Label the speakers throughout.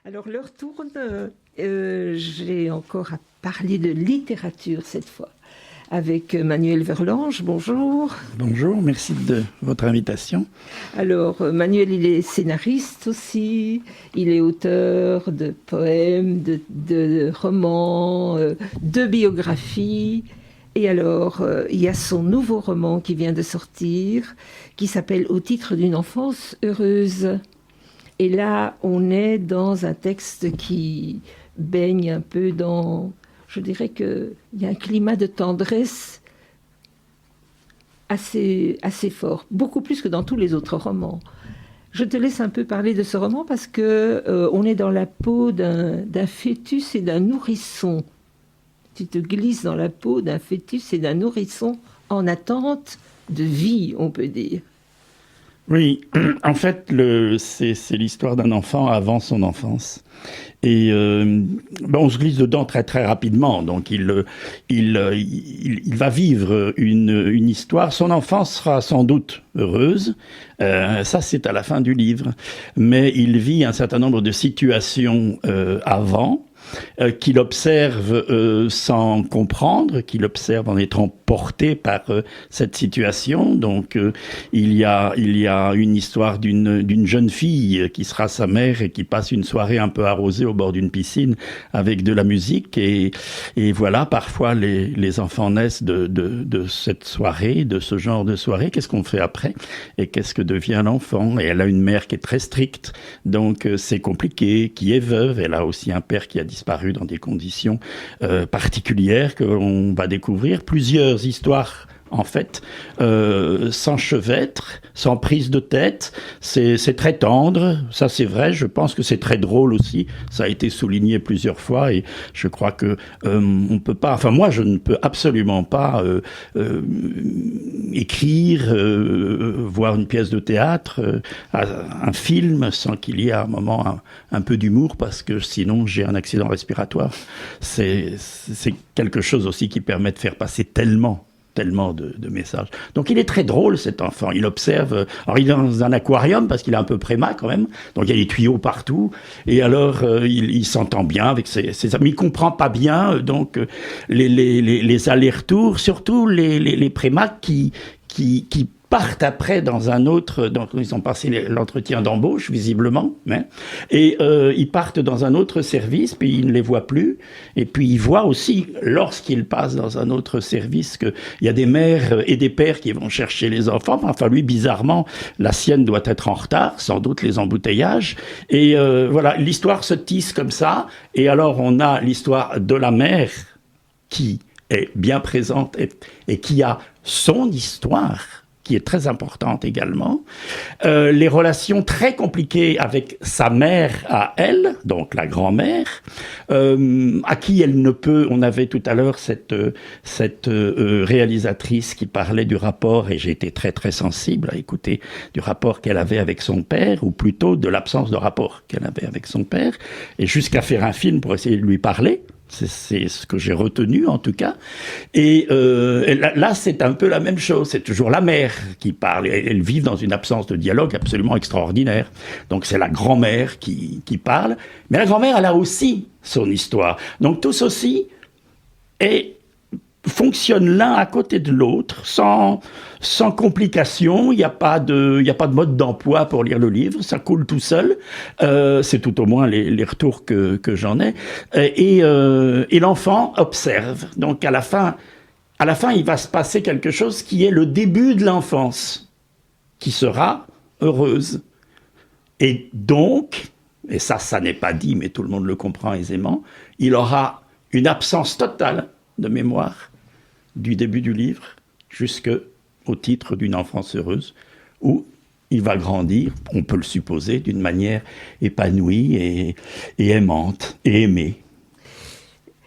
Speaker 1: Alors, l'heure tourne. J'ai encore à parler de littérature cette fois avec Manuel Verlange. Bonjour.
Speaker 2: Bonjour, merci de votre invitation.
Speaker 1: Alors, Manuel, il est scénariste aussi. Il est auteur de poèmes, de romans, de biographies. Et alors, il y a son nouveau roman qui vient de sortir, qui s'appelle Au titre d'une enfance heureuse. Et là, on est dans un texte qui baigne un peu dans... Je dirais qu'il y a un climat de tendresse assez fort, beaucoup plus que dans tous les autres romans. Je te laisse un peu parler de ce roman parce qu'on est dans la peau d'un fœtus et d'un nourrisson. Tu te glisses dans la peau d'un fœtus et d'un nourrisson en attente de vie, on peut dire.
Speaker 2: Oui, en fait, c'est l'histoire d'un enfant avant son enfance. Et on se glisse dedans très très rapidement. Donc il va vivre une histoire. Son enfance sera sans doute heureuse. Ça, c'est à la fin du livre. Mais il vit un certain nombre de situations avant. Qu'il observe sans comprendre, qu'il observe en étant porté par cette situation. Donc il y a une histoire d'une jeune fille qui sera sa mère et qui passe une soirée un peu arrosée au bord d'une piscine avec de la musique et voilà, parfois les enfants naissent de cette soirée, de ce genre de soirée. Qu'est-ce qu'on fait après et qu'est-ce que devient l'enfant? Et elle a une mère qui est très stricte, donc c'est compliqué, qui est veuve. Elle a aussi un père qui a disparu dans des conditions particulières que l'on va découvrir. Plusieurs histoires, en fait, s'enchevêtrent, sans prise de tête. C'est très tendre, ça c'est vrai. Je pense que c'est très drôle aussi. Ça a été souligné plusieurs fois et je crois que on peut pas. Enfin, moi, je ne peux absolument pas écrire, voir une pièce de théâtre, un film sans qu'il y ait à un moment un peu d'humour parce que sinon j'ai un accident respiratoire. C'est quelque chose aussi qui permet de faire passer tellement de messages. Donc il est très drôle cet enfant, il observe, alors il est dans un aquarium parce qu'il est un peu prémat quand même, donc il y a des tuyaux partout, et alors il s'entend bien avec ses amis, il comprend pas bien, donc les allers-retours, surtout les prémats qui partent après dans un autre, donc ils ont passé l'entretien d'embauche visiblement, hein, et ils partent dans un autre service, puis ils ne les voient plus, et puis ils voient aussi, lorsqu'ils passent dans un autre service, qu'il y a des mères et des pères qui vont chercher les enfants. Enfin lui, bizarrement, la sienne doit être en retard, sans doute les embouteillages, et voilà, l'histoire se tisse comme ça, et alors on a l'histoire de la mère qui est bien présente et qui a son histoire, qui est très importante également, les relations très compliquées avec sa mère à elle, donc la grand-mère, à qui elle ne peut, on avait tout à l'heure cette réalisatrice qui parlait du rapport, et j'ai été très très sensible à écouter du rapport qu'elle avait avec son père, ou plutôt de l'absence de rapport qu'elle avait avec son père, et jusqu'à faire un film pour essayer de lui parler. C'est ce que j'ai retenu en tout cas. Et là, c'est un peu la même chose. C'est toujours la mère qui parle. Elles vivent dans une absence de dialogue absolument extraordinaire. Donc c'est la grand-mère qui parle. Mais la grand-mère, elle a aussi son histoire. Donc tout ceci fonctionne l'un à côté de l'autre, sans complication. Il n'y a pas de mode d'emploi pour lire le livre, ça coule tout seul. C'est tout au moins les retours que j'en ai. Et l'enfant observe. Donc à la fin, il va se passer quelque chose qui est le début de l'enfance, qui sera heureuse. Et donc, et ça n'est pas dit, mais tout le monde le comprend aisément, il aura une absence totale de mémoire du début du livre jusqu'au titre d'une enfance heureuse, où il va grandir, on peut le supposer, d'une manière épanouie et aimante et aimée.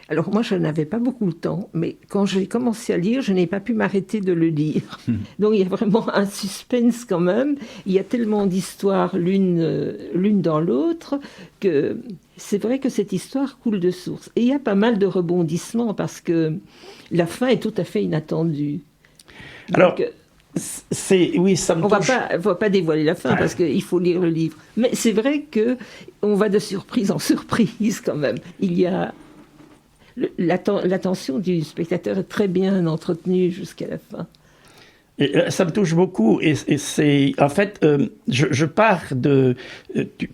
Speaker 1: Alors moi, je n'avais pas beaucoup de temps, mais quand j'ai commencé à lire, je n'ai pas pu m'arrêter de le lire. Donc il y a vraiment un suspense quand même. Il y a tellement d'histoires l'une dans l'autre que c'est vrai que cette histoire coule de source. Et il y a pas mal de rebondissements parce que la fin est tout à fait inattendue. Donc,
Speaker 2: alors, Oui, ça me touche.
Speaker 1: On va pas dévoiler la fin parce qu'il faut lire le livre. Mais c'est vrai que on va de surprise en surprise quand même. Il y a l'attention du spectateur est très bien entretenue jusqu'à la fin.
Speaker 2: Et ça me touche beaucoup et c'est en fait je pars de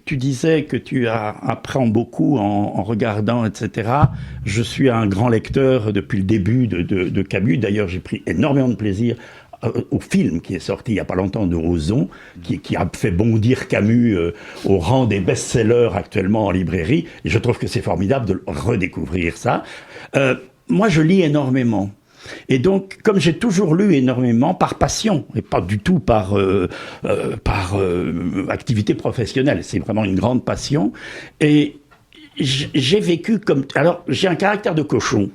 Speaker 2: tu disais que tu apprends beaucoup en regardant, etc. Je suis un grand lecteur depuis le début de Camus. D'ailleurs, j'ai pris énormément de plaisir au film qui est sorti il n'y a pas longtemps de Ozon, qui a fait bondir Camus au rang des best-sellers actuellement en librairie. Et je trouve que c'est formidable de redécouvrir ça. Moi, je lis énormément. Et donc, comme j'ai toujours lu énormément par passion, et pas du tout par activité professionnelle, c'est vraiment une grande passion, et j'ai vécu comme... Alors, j'ai un caractère de cochon,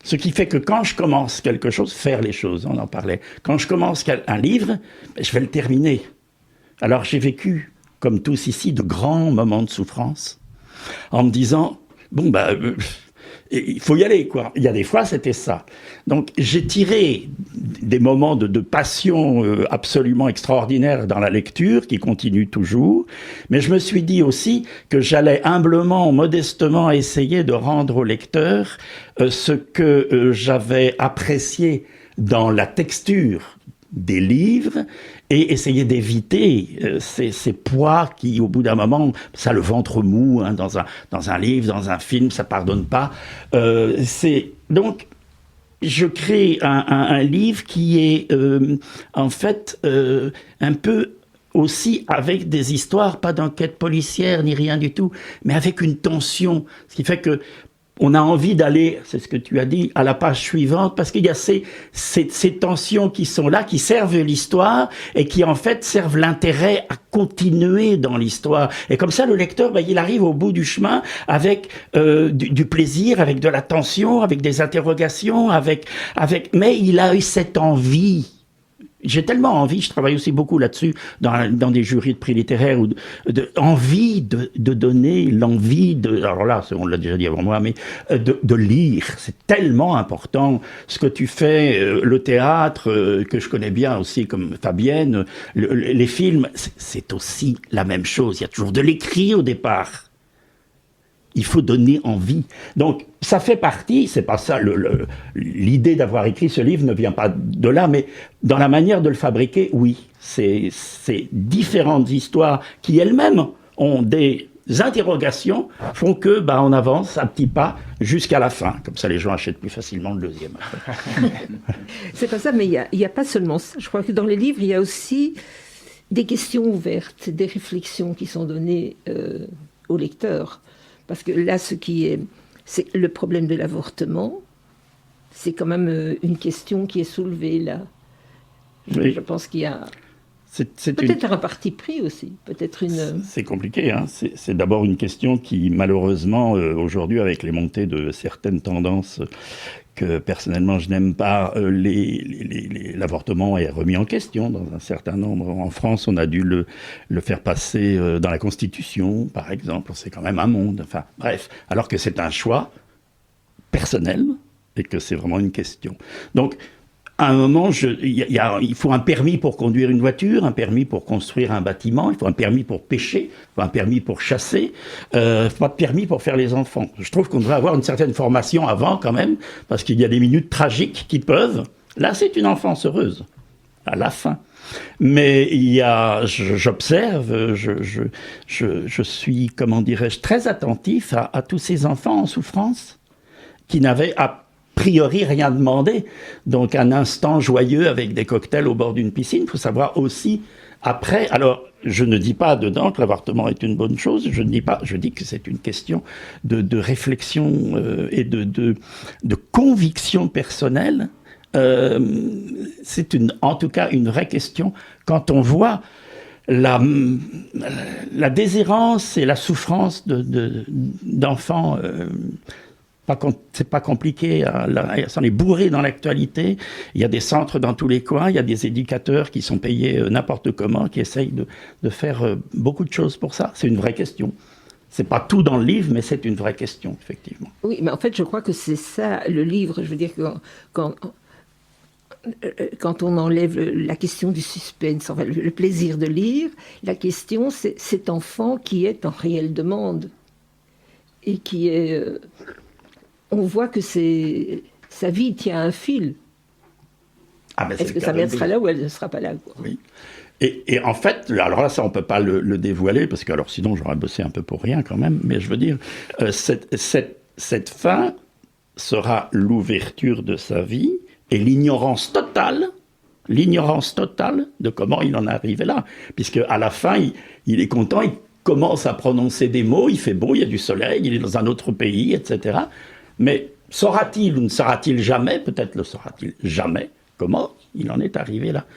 Speaker 2: ce qui fait que quand je commence quelque chose, faire les choses, on en parlait, quand je commence un livre, je vais le terminer. Alors, j'ai vécu, comme tous ici, de grands moments de souffrance, en me disant, bon, il faut y aller, quoi. Il y a des fois, c'était ça. Donc, j'ai tiré des moments de passion absolument extraordinaires dans la lecture, qui continuent toujours. Mais je me suis dit aussi que j'allais humblement, modestement essayer de rendre au lecteur ce que j'avais apprécié dans la texture des livres et essayer d'éviter ces poids qui, au bout d'un moment, ça le ventre mou, hein, dans un livre, dans un film, ça pardonne pas. Donc, je crée un livre qui est en fait un peu aussi avec des histoires, pas d'enquête policière ni rien du tout, mais avec une tension, ce qui fait que on a envie d'aller, c'est ce que tu as dit, à la page suivante, parce qu'il y a ces tensions qui sont là, qui servent l'histoire et qui en fait servent l'intérêt à continuer dans l'histoire. Et comme ça, le lecteur, il arrive au bout du chemin avec du plaisir, avec de la tension, avec des interrogations, mais il a eu cette envie. J'ai tellement envie, je travaille aussi beaucoup là-dessus, dans des jurys de prix littéraires, envie de donner l'envie alors là, on l'a déjà dit avant moi, mais de lire. C'est tellement important. Ce que tu fais, le théâtre, que je connais bien aussi, comme Fabienne, les films, c'est aussi la même chose. Il y a toujours de l'écrit au départ. Il faut donner envie. Donc, ça fait partie, c'est pas ça, l'idée d'avoir écrit ce livre ne vient pas de là, mais dans la manière de le fabriquer, oui. C'est différentes histoires qui elles-mêmes ont des interrogations, font que, on avance à petits pas jusqu'à la fin. Comme ça, les gens achètent plus facilement le deuxième.
Speaker 1: C'est pas ça, mais il y a pas seulement ça. Je crois que dans les livres, il y a aussi des questions ouvertes, des réflexions qui sont données au lecteur. Parce que là, c'est le problème de l'avortement, c'est quand même une question qui est soulevée là.
Speaker 2: Oui.
Speaker 1: Je pense qu'il y a
Speaker 2: peut-être
Speaker 1: un parti pris aussi, peut-être une...
Speaker 2: C'est compliqué, hein. C'est d'abord une question qui, malheureusement, aujourd'hui, avec les montées de certaines tendances que personnellement je n'aime pas, l'avortement est remis en question dans un certain nombre. En France, on a dû le faire passer dans la Constitution, par exemple. C'est quand même un monde. Enfin, bref. Alors que c'est un choix personnel et que c'est vraiment une question. Donc, à un moment, il faut un permis pour conduire une voiture, un permis pour construire un bâtiment, il faut un permis pour pêcher, il faut un permis pour chasser, pas de permis pour faire les enfants. Je trouve qu'on devrait avoir une certaine formation avant quand même, parce qu'il y a des minutes tragiques qui peuvent... Là, c'est une enfance heureuse, à la fin. Mais j'observe, je suis, comment dirais-je, très attentif à tous ces enfants en souffrance qui n'avaient a priori rien demandé. Donc un instant joyeux avec des cocktails au bord d'une piscine. Il faut savoir aussi après. Alors je ne dis pas dedans que l'avortement est une bonne chose. Je dis que c'est une question de réflexion et de conviction personnelle. C'est en tout cas une vraie question quand on voit la déshérence et la souffrance d'enfants. C'est pas compliqué, ça en est bourré dans l'actualité. Il y a des centres dans tous les coins, il y a des éducateurs qui sont payés n'importe comment, qui essayent de faire beaucoup de choses pour ça. C'est une vraie question. C'est pas tout dans le livre, mais c'est une vraie question, effectivement.
Speaker 1: Oui, mais en fait, je crois que c'est ça, le livre. Je veux dire, quand on enlève la question du suspense, enfin, le plaisir de lire, la question c'est cet enfant qui est en réelle demande et qui est... on voit que sa vie tient à un fil.
Speaker 2: Ah ben,
Speaker 1: est-ce que sa mère sera là ou elle ne sera pas là, quoi.
Speaker 2: Oui. Et en fait, alors là, ça, on peut pas le dévoiler, parce que alors sinon, j'aurais bossé un peu pour rien quand même, mais je veux dire, cette fin sera l'ouverture de sa vie et l'ignorance totale de comment il en est arrivé là. Puisque à la fin, il est content, il commence à prononcer des mots, il fait beau, il y a du soleil, il est dans un autre pays, etc. Mais saura-t-il ou ne saura-t-il jamais, peut-être le saura-t-il jamais, comment il en est arrivé là?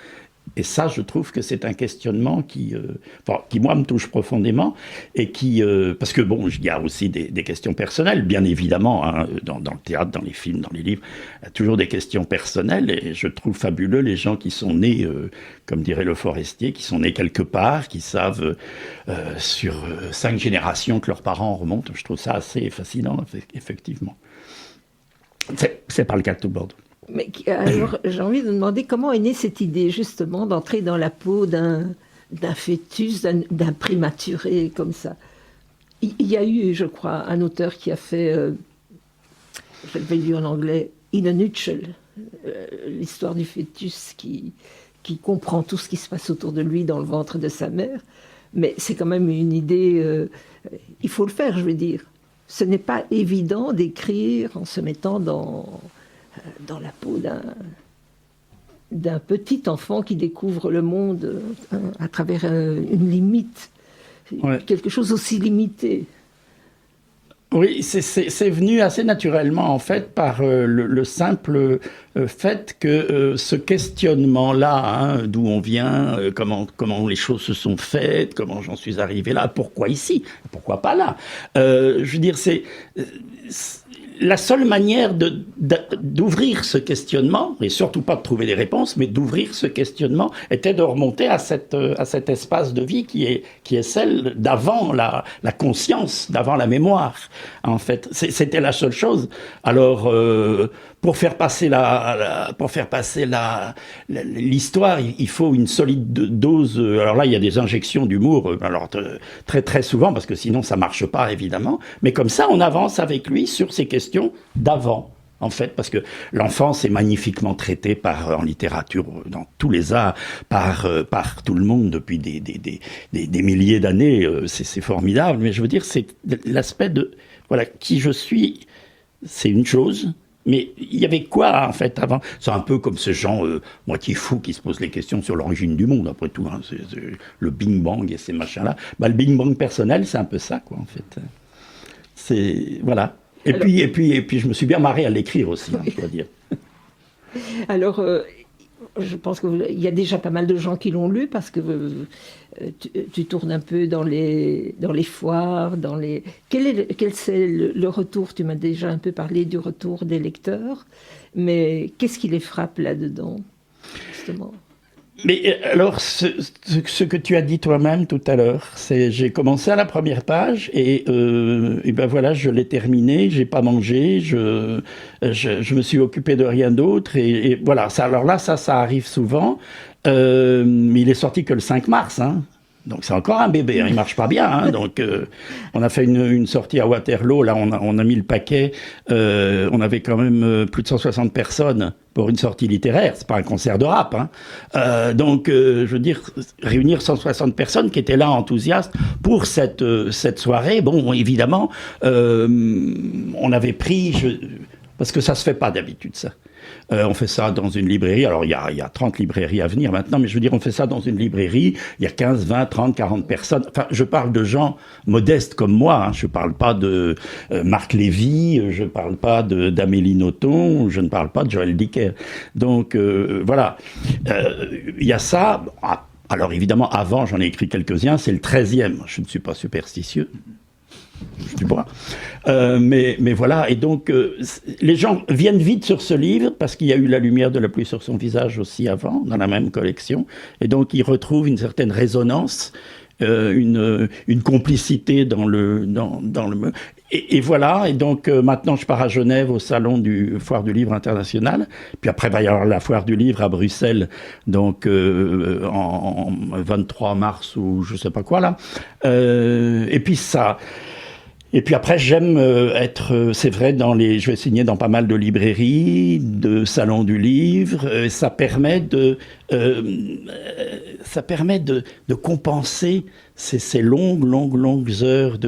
Speaker 2: Et ça, je trouve que c'est un questionnement qui moi, me touche profondément, et parce que, bon, il y a aussi des questions personnelles, bien évidemment, hein, dans le théâtre, dans les films, dans les livres, il y a toujours des questions personnelles, et je trouve fabuleux les gens qui sont nés, comme dirait le Forestier, qui sont nés quelque part, qui savent sur 5 générations que leurs parents remontent. Je trouve ça assez fascinant, effectivement. C'est pas le cas de tout le monde.
Speaker 1: Mais alors, j'ai envie de demander comment est née cette idée, justement, d'entrer dans la peau d'un fœtus, d'un prématuré, comme ça. Il y a eu, je crois, un auteur qui a fait, je vais le dire en anglais, In a Nutshell, l'histoire du fœtus qui comprend tout ce qui se passe autour de lui dans le ventre de sa mère. Mais c'est quand même une idée, il faut le faire, je veux dire. Ce n'est pas évident d'écrire en se mettant dans la peau d'un petit enfant qui découvre le monde à travers une limite, ouais. Quelque chose aussi limité.
Speaker 2: Oui, c'est venu assez naturellement, en fait, par le simple fait que ce questionnement-là, hein, d'où on vient, comment les choses se sont faites, comment j'en suis arrivé là, pourquoi ici, pourquoi pas là. Je veux dire, c'est la seule manière d'ouvrir ce questionnement, et surtout pas de trouver des réponses, mais d'ouvrir ce questionnement, était de remonter à cet espace de vie qui est celle d'avant la conscience, d'avant la mémoire. En fait, c'était la seule chose. Alors, pour faire passer l'histoire, il faut une solide dose. Alors là, il y a des injections d'humour, alors très très souvent, parce que sinon ça marche pas, évidemment. Mais comme ça, on avance avec lui sur ces questions d'avant, en fait, parce que l'enfance est magnifiquement traitée en littérature, dans tous les arts, par tout le monde depuis des milliers d'années. C'est formidable. Mais je veux dire, c'est l'aspect de voilà qui je suis. C'est une chose. Mais il y avait quoi, en fait, avant? C'est un peu comme ces gens moitié fous qui se posent les questions sur l'origine du monde, après tout. Hein, c'est le Big Bang et ces machins-là. Le Big Bang personnel, c'est un peu ça, quoi, en fait. C'est... Voilà. Et puis, je me suis bien marré à l'écrire aussi, hein, je dois dire.
Speaker 1: Alors, je pense qu'il y a déjà pas mal de gens qui l'ont lu, parce que tu tournes un peu dans les foires, Quel c'est le retour? Tu m'as déjà un peu parlé du retour des lecteurs, mais qu'est-ce qui les frappe là-dedans, justement?
Speaker 2: Mais alors, ce que tu as dit toi-même tout à l'heure, c'est j'ai commencé à la première page et ben voilà, je l'ai terminé, j'ai pas mangé, je me suis occupé de rien d'autre et voilà. Ça, alors là, ça arrive souvent. Mais il est sorti que le 5 mars, hein. Donc c'est encore un bébé, hein, il marche pas bien. Hein, donc on a fait une sortie à Waterloo, là on a mis le paquet. On avait quand même plus de 160 personnes pour une sortie littéraire. C'est pas un concert de rap. Hein. Donc je veux dire, réunir 160 personnes qui étaient là enthousiastes pour cette soirée. Bon, évidemment, on avait pris, parce que ça se fait pas d'habitude ça. On fait ça dans une librairie. Alors, il y a 30 librairies à venir maintenant, mais je veux dire, on fait ça dans une librairie. Il y a 15, 20, 30, 40 personnes. Enfin, je parle de gens modestes comme moi. Hein. Je parle pas de Marc Lévy, je parle pas d'Amélie Nothomb, je ne parle pas de Joël Dicker. Donc, voilà. Il y a ça. Alors, évidemment, avant, j'en ai écrit quelques-uns. C'est le 13e. Je ne suis pas superstitieux. Du bois. Mais voilà, et donc les gens viennent vite sur ce livre parce qu'il y a eu La lumière de la pluie sur son visage aussi avant, dans la même collection, et donc ils retrouvent une certaine résonance, une complicité dans le et voilà. Et donc maintenant, je pars à Genève au salon du Foire du Livre International. Puis après, il va y avoir la Foire du Livre à Bruxelles, donc en 23 mars ou je sais pas quoi là. Et puis ça. Et puis après, j'aime être, c'est vrai, je vais signer dans pas mal de librairies, de salons du livre. Ça permet de compenser ces longues heures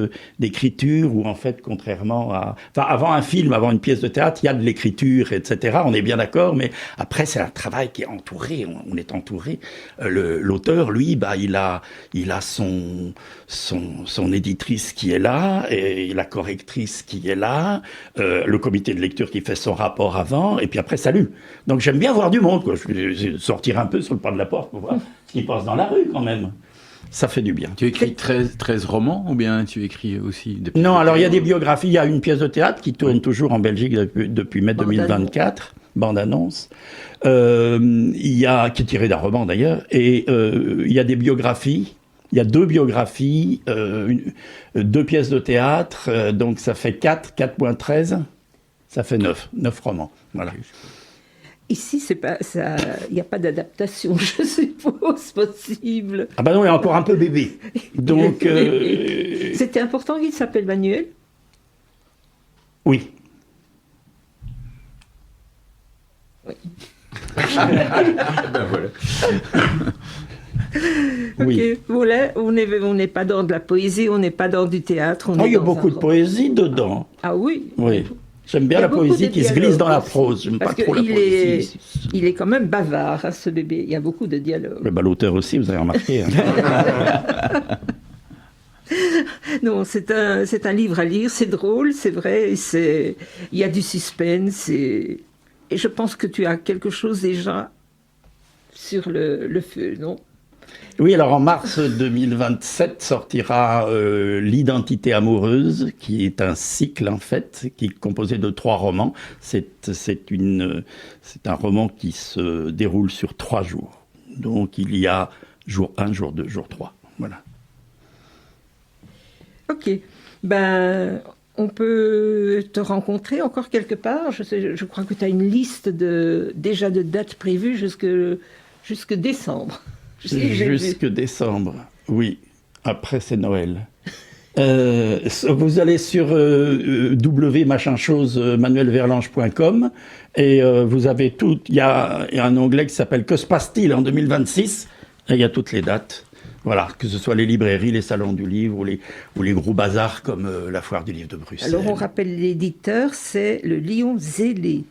Speaker 2: d'écriture où en fait, contrairement à, enfin, avant un film, avant une pièce de théâtre, il y a de l'écriture, etc. On est bien d'accord, mais après, c'est un travail qui est entouré. On est entouré. L'auteur, lui, il a son éditrice qui est là, et la correctrice qui est là, le comité de lecture qui fait son rapport avant, et puis après, salut. Donc j'aime bien voir du monde, quoi. Je vais sortir un peu sur le pas de la porte pour voir ce qui passe dans la rue, quand même. Ça fait du bien.
Speaker 3: Tu écris 13 romans, ou bien tu écris aussi des pièces?
Speaker 2: Non, alors il y a des biographies. Il y a une pièce de théâtre qui tourne toujours en Belgique depuis mai 2024. Bande-annonce. Qui est tirée d'un roman d'ailleurs. Et il y a des biographies. Il y a 2 biographies, 2 pièces de théâtre, donc ça fait 4 moins 13, ça fait 9 romans. Voilà.
Speaker 1: Ici, il n'y a pas d'adaptation, je suppose, possible.
Speaker 2: Ah ben non, il est encore un peu bébé. Donc,
Speaker 1: C'était important qu'il s'appelle Manuel?
Speaker 2: Oui.
Speaker 1: Oui.
Speaker 3: Ben voilà.
Speaker 2: Oui.
Speaker 1: Ok, voilà, on n'est pas dans de la poésie, on n'est pas dans du théâtre.
Speaker 2: Il y a beaucoup de poésie dedans.
Speaker 1: Ah oui.
Speaker 2: Oui. J'aime bien la poésie qui se glisse dans la prose. J'aime pas trop la poésie.
Speaker 1: Il est quand même bavard, hein, ce bébé. Il y a beaucoup de dialogues.
Speaker 2: L'auteur aussi, vous avez remarqué. Hein.
Speaker 1: Non, c'est un livre à lire. C'est drôle, c'est vrai. Il y a du suspense. Et je pense que tu as quelque chose déjà sur le feu, non?
Speaker 2: Oui, alors en mars 2027 sortira L'identité amoureuse, qui est un cycle en fait, qui est composé de 3 romans. C'est un roman qui se déroule sur 3 jours. Donc il y a jour 1, jour 2, jour 3. Voilà.
Speaker 1: Ok. Ben, on peut te rencontrer encore quelque part. Je crois que tu as une liste déjà de dates prévues jusque décembre.
Speaker 2: Jusque décembre, oui. Après, c'est Noël. Vous allez sur manuelverlange.com et vous avez tout. Il y a un onglet qui s'appelle Que se passe-t-il en 2026 et il y a toutes les dates. Voilà, que ce soit les librairies, les salons du livre ou les gros bazars comme la Foire du Livre de Bruxelles.
Speaker 1: Alors on rappelle l'éditeur, c'est le Lion Zélé.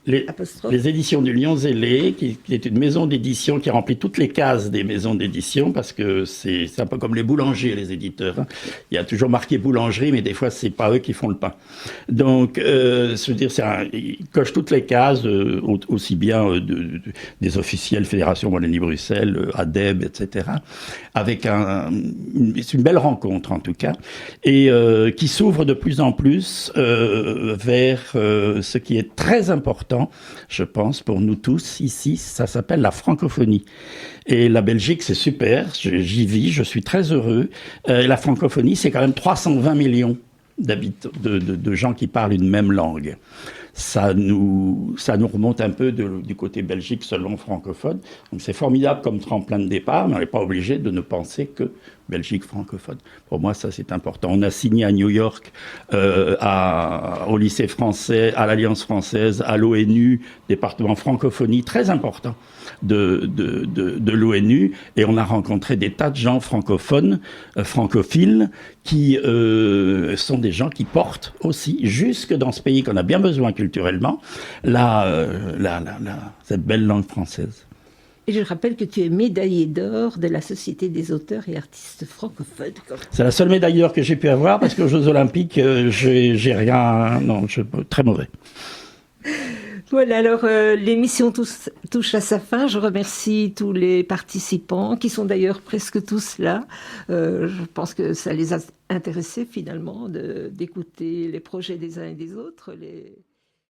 Speaker 2: Les éditions du Lion Zélé, qui est une maison d'édition qui remplit toutes les cases des maisons d'édition, parce que c'est un peu comme les boulangers, les éditeurs. Hein. Il y a toujours marqué boulangerie, mais des fois, c'est pas eux qui font le pain. Donc, je veux dire, ils cochent toutes les cases, aussi bien des officiels, Fédération Wallonie-Bruxelles, ADEB, etc. C'est une belle rencontre, en tout cas, et qui s'ouvre de plus en plus vers ce qui est très important, je pense, pour nous tous ici, ça s'appelle la francophonie. Et la Belgique, c'est super, j'y vis, je suis très heureux. La francophonie, c'est quand même 320 millions de gens qui parlent une même langue. Ça nous remonte un peu du côté Belgique selon francophone. Donc c'est formidable comme tremplin de départ, mais on n'est pas obligé de ne penser que Belgique francophone. Pour moi, ça c'est important. On a signé à New York, au lycée français, à l'Alliance française, à l'ONU, département francophonie très important de l'ONU, et on a rencontré des tas de gens francophones, francophiles, qui sont des gens qui portent aussi, jusque dans ce pays qu'on a bien besoin culturellement, cette belle langue française.
Speaker 1: Et je rappelle que tu es médaillé d'or de la Société des auteurs et artistes francophones.
Speaker 2: C'est la seule médaille d'or que j'ai pu avoir, parce qu'aux Jeux Olympiques, j'ai rien... Non, je suis très mauvais.
Speaker 1: Voilà, alors l'émission touche à sa fin. Je remercie tous les participants, qui sont d'ailleurs presque tous là. Je pense que ça les a intéressés finalement d'écouter les projets des uns et des autres,